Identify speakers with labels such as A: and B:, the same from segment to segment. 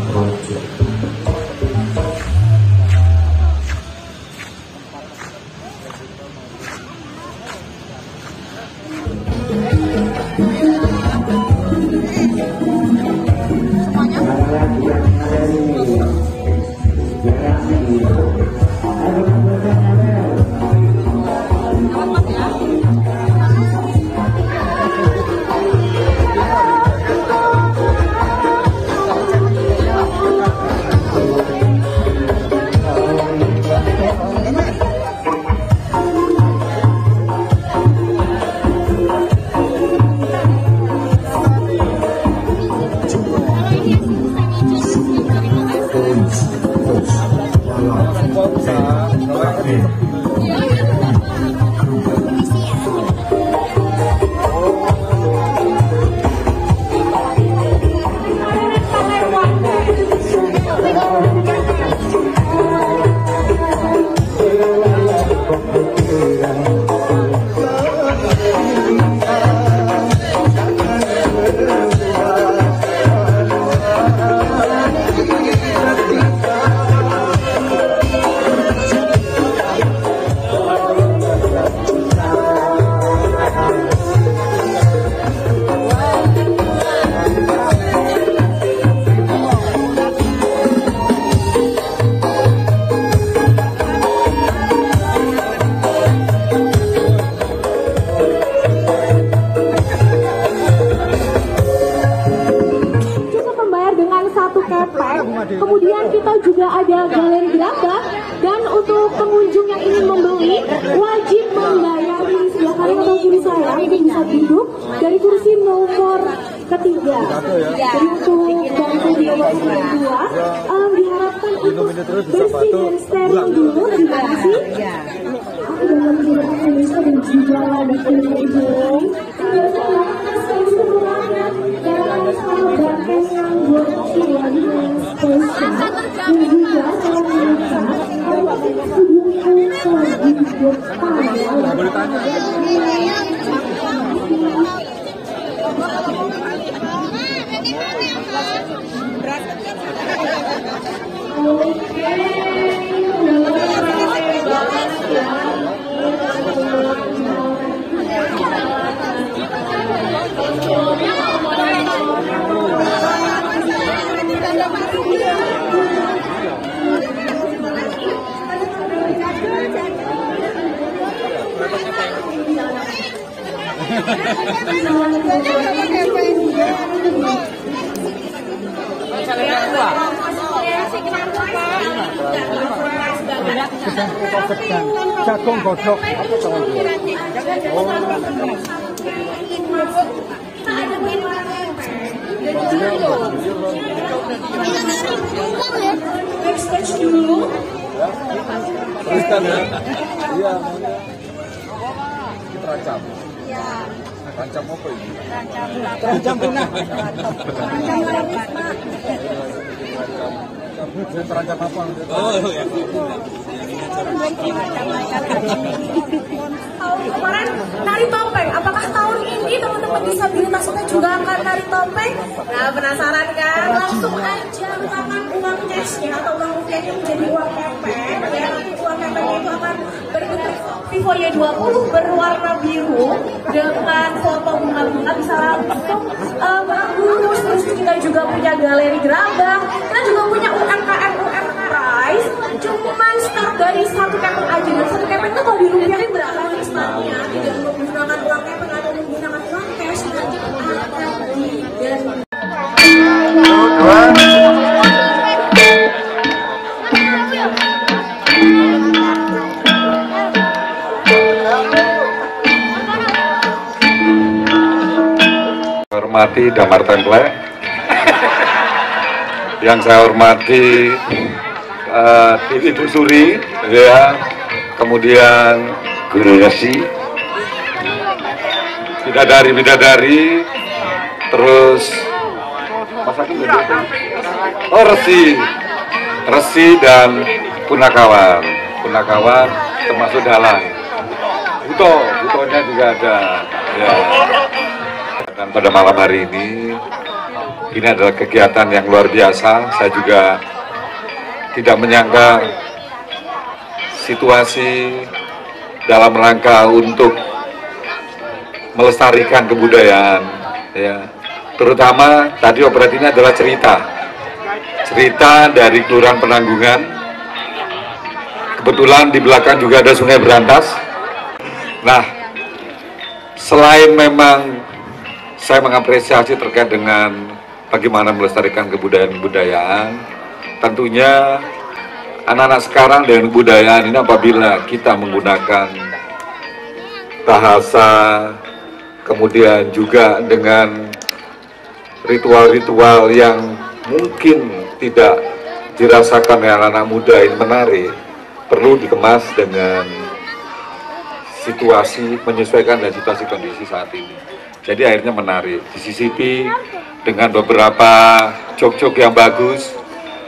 A: Project.
B: Kemudian kita juga ada galeri gerabah, dan untuk pengunjung yang ingin membeli wajib membayar di sebelah kanan atau kiri saya untuk bisa duduk dari kursi nomor ketiga. Jadi untuk bangku di nomor kedua diharapkan untuk bersih dan steril dulu di bangku. Aku dalam diri Indonesia dan juga ada pengunjung.
C: Jagung godok.
B: Backstage dulu.
C: Iya. Terancam.
B: Ya.
C: Terancam apa ini?
B: Terancam benar.
C: Terancam apa?
D: Oh ya.
B: Kemarin nari topeng, apakah tahun ini teman-teman disabilitas kita juga akan nari topeng? Nah, penasaran kan? Langsung aja letakkan uang cashnya atau uang rupiahnya menjadi uang kepeng. Ya, nanti uang kepengnya itu akan berbentuk Vivo Y20 berwarna biru dengan foto bunga-bunga, bisa langsung bagus. Terus kita juga punya galeri gerabah, kita juga punya UMKM Prize. Cuma start dari satu kepeng aja, dan satu kepeng itu kalau dirupiahin berapa sih startnya? Tidak menggunakan uang kepeng atau menggunakan uang cash, nanti akan diganti.
E: Hormati Damar Templek, yang saya hormati Ibu Suri, ya, kemudian Guru Resi, bidadari, terus Resi dan Punakawan termasuk Dalang, Butonya juga ada, ya. Dan pada malam hari ini ini adalah kegiatan yang luar biasa. Saya juga tidak menyangka situasi dalam rangka untuk melestarikan kebudayaan, ya. Terutama tadi operet ini adalah cerita dari Kelurahan Penanggungan. Kebetulan di belakang juga ada Sungai Berantas. Nah, selain memang saya mengapresiasi terkait dengan bagaimana melestarikan kebudayaan, tentunya anak-anak sekarang dengan kebudayaan ini apabila kita menggunakan bahasa, kemudian juga dengan ritual-ritual yang mungkin tidak dirasakan oleh anak-anak muda ini menarik, perlu dikemas dengan situasi, menyesuaikan dengan situasi kondisi saat ini. Jadi akhirnya menarik, disisipi dengan beberapa jok-jok yang bagus,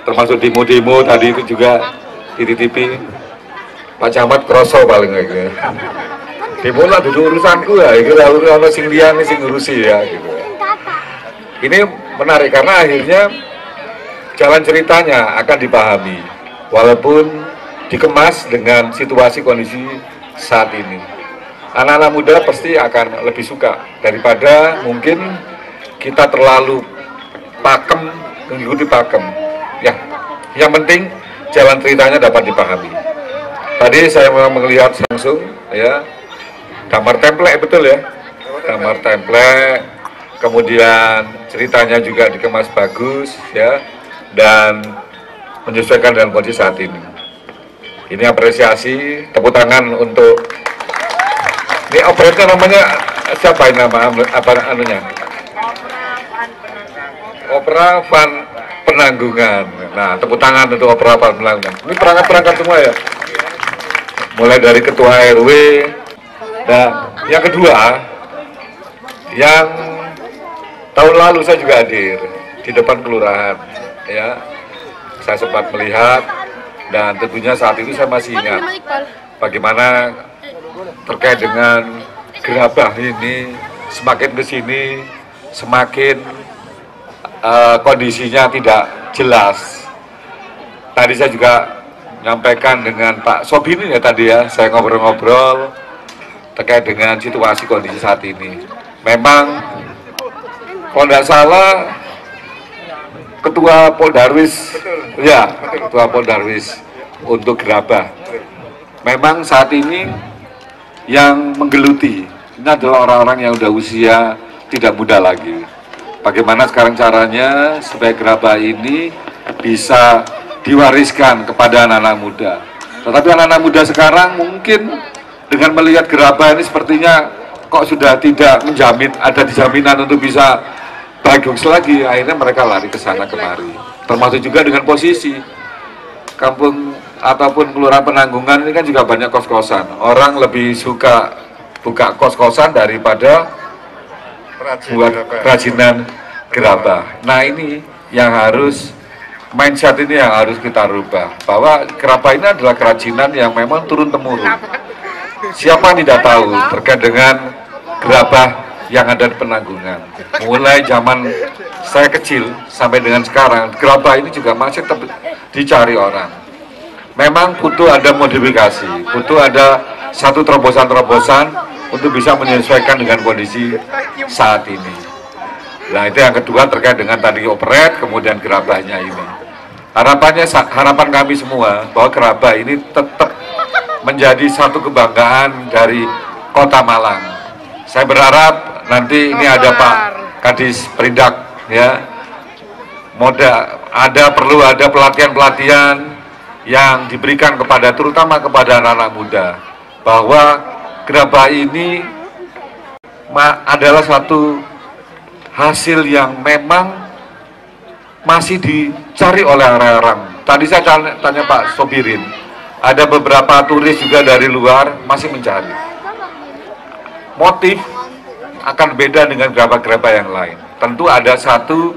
E: termasuk demo-demo tadi itu juga dititipi. Pak Camat kroso paling gitu. Demo lah duduk urusanku ya, itu lalu ono sing liyane sing ngurusi ya gitu. Ini menarik karena akhirnya jalan ceritanya akan dipahami, walaupun dikemas dengan situasi kondisi saat ini. Anak-anak muda pasti akan lebih suka daripada mungkin kita terlalu pakem, mengikuti pakem. Ya, yang penting jalan ceritanya dapat dipahami. Tadi saya memang melihat langsung, ya, gambar template betul ya, gambar template, kemudian ceritanya juga dikemas bagus, ya, dan menyesuaikan dengan kondisi saat ini. Ini apresiasi, tepuk tangan untuk ini operator namanya siapa ini nama apa anunya? Opera Van Penanggungan. Nah, tepuk tangan untuk Opera Van Penanggungan. Ini perangkat-perangkat semua ya. Mulai dari ketua RW. Dan yang kedua, yang tahun lalu saya juga hadir di depan kelurahan, ya. Saya sempat melihat dan tentunya saat itu saya masih ingat bagaimana terkait dengan gerabah ini semakin ke sini semakin kondisinya tidak jelas. Tadi saya juga menyampaikan dengan Pak Sobini ya tadi ya, saya ngobrol-ngobrol terkait dengan situasi kondisi saat ini. Memang kalau tidak salah Ketua Poldarwis, ya Ketua Poldarwis untuk gerabah. Memang saat ini yang menggeluti ini adalah orang-orang yang udah usia tidak muda lagi. Bagaimana sekarang caranya supaya gerabah ini bisa diwariskan kepada anak-anak muda. Tetapi anak-anak muda sekarang mungkin dengan melihat gerabah ini sepertinya kok sudah tidak menjamin, ada jaminan untuk bisa bagus lagi, akhirnya mereka lari ke sana kemari. Termasuk juga dengan posisi kampung ataupun Kelurahan Penanggungan ini kan juga banyak kos-kosan. Orang lebih suka buka kos-kosan daripada buat kerajinan gerabah. Nah ini yang harus, mindset ini yang harus kita rubah, bahwa gerabah ini adalah kerajinan yang memang turun-temurun. Siapa yang tidak tahu terkait dengan gerabah yang ada di Penanggungan. Mulai zaman saya kecil sampai dengan sekarang, gerabah ini juga masih dicari orang. Memang butuh ada modifikasi, butuh ada satu terobosan-terobosan untuk bisa menyesuaikan dengan kondisi saat ini. Nah itu yang kedua terkait dengan tadi operet, kemudian gerabahnya ini. Harapan kami semua bahwa gerabah ini tetap menjadi satu kebanggaan dari Kota Malang. Saya berharap nanti ini ada Pak Kadis Perindak, ya, perlu ada pelatihan-pelatihan yang diberikan kepada terutama kepada anak-anak muda, bahwa gerabah ini adalah suatu hasil yang memang masih dicari oleh orang-orang. Tadi saya tanya Pak Sobirin, ada beberapa turis juga dari luar masih mencari. Motif akan beda dengan gerabah-gerabah yang lain. Tentu ada satu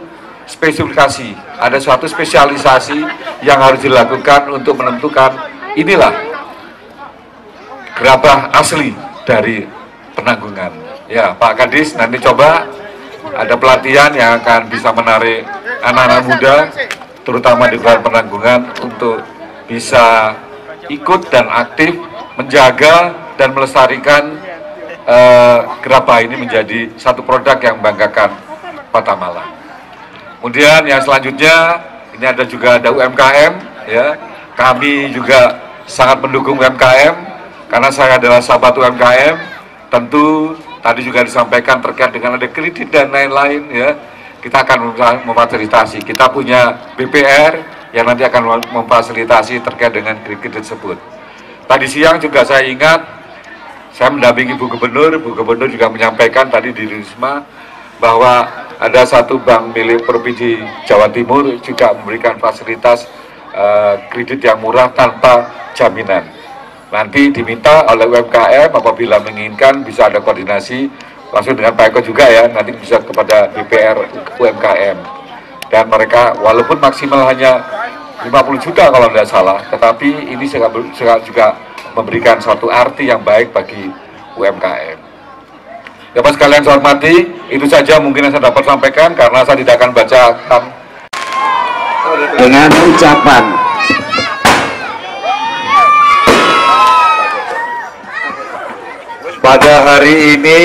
E: spesifikasi, ada suatu spesialisasi yang harus dilakukan untuk menentukan inilah gerabah asli dari Penanggungan. Ya Pak Kadis nanti coba ada pelatihan yang akan bisa menarik anak-anak muda, terutama di Kelurahan Penanggungan, untuk bisa ikut dan aktif menjaga dan melestarikan gerabah ini menjadi satu produk yang membanggakan Kota Malang. Kemudian yang selanjutnya ini ada UMKM, ya. Kami juga sangat mendukung UMKM karena saya adalah sahabat UMKM. Tentu tadi juga disampaikan terkait dengan ada kredit dan lain-lain, ya. Kita akan memfasilitasi. Kita punya BPR yang nanti akan memfasilitasi terkait dengan kredit tersebut. Tadi siang juga saya ingat, saya mendampingi Bu Gubernur juga menyampaikan tadi di Risma bahwa ada satu bank milik Provinsi Jawa Timur juga memberikan fasilitas kredit yang murah tanpa jaminan. Nanti diminta oleh UMKM apabila menginginkan bisa ada koordinasi langsung dengan Pak Eko juga, ya, nanti bisa kepada BPR UMKM. Dan mereka walaupun maksimal hanya 50 juta kalau tidak salah, tetapi ini juga memberikan suatu arti yang baik bagi UMKM. Dapat sekalian saya hormati, itu saja mungkin yang saya dapat sampaikan karena saya tidak akan bacakan
A: dengan ucapan
E: pada hari ini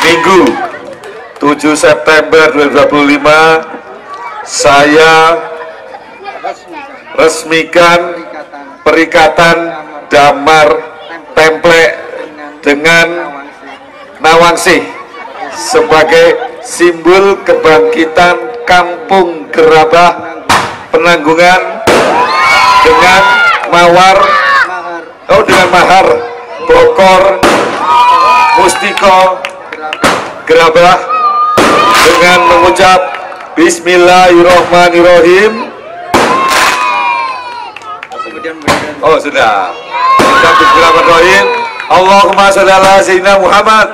E: Minggu 7 September 2025 saya resmikan Perikatan Damar Templek dengan Nawangsih sebagai simbol kebangkitan Kampung Gerabah Penanggungan dengan dengan mahar Bokor Mustiko Gerabah dengan mengucap Bismillahirrahmanirrahim. Oh sudah. Bismillahirrahmanirrahim. Allahumma sholli ala sayyidina Muhammad.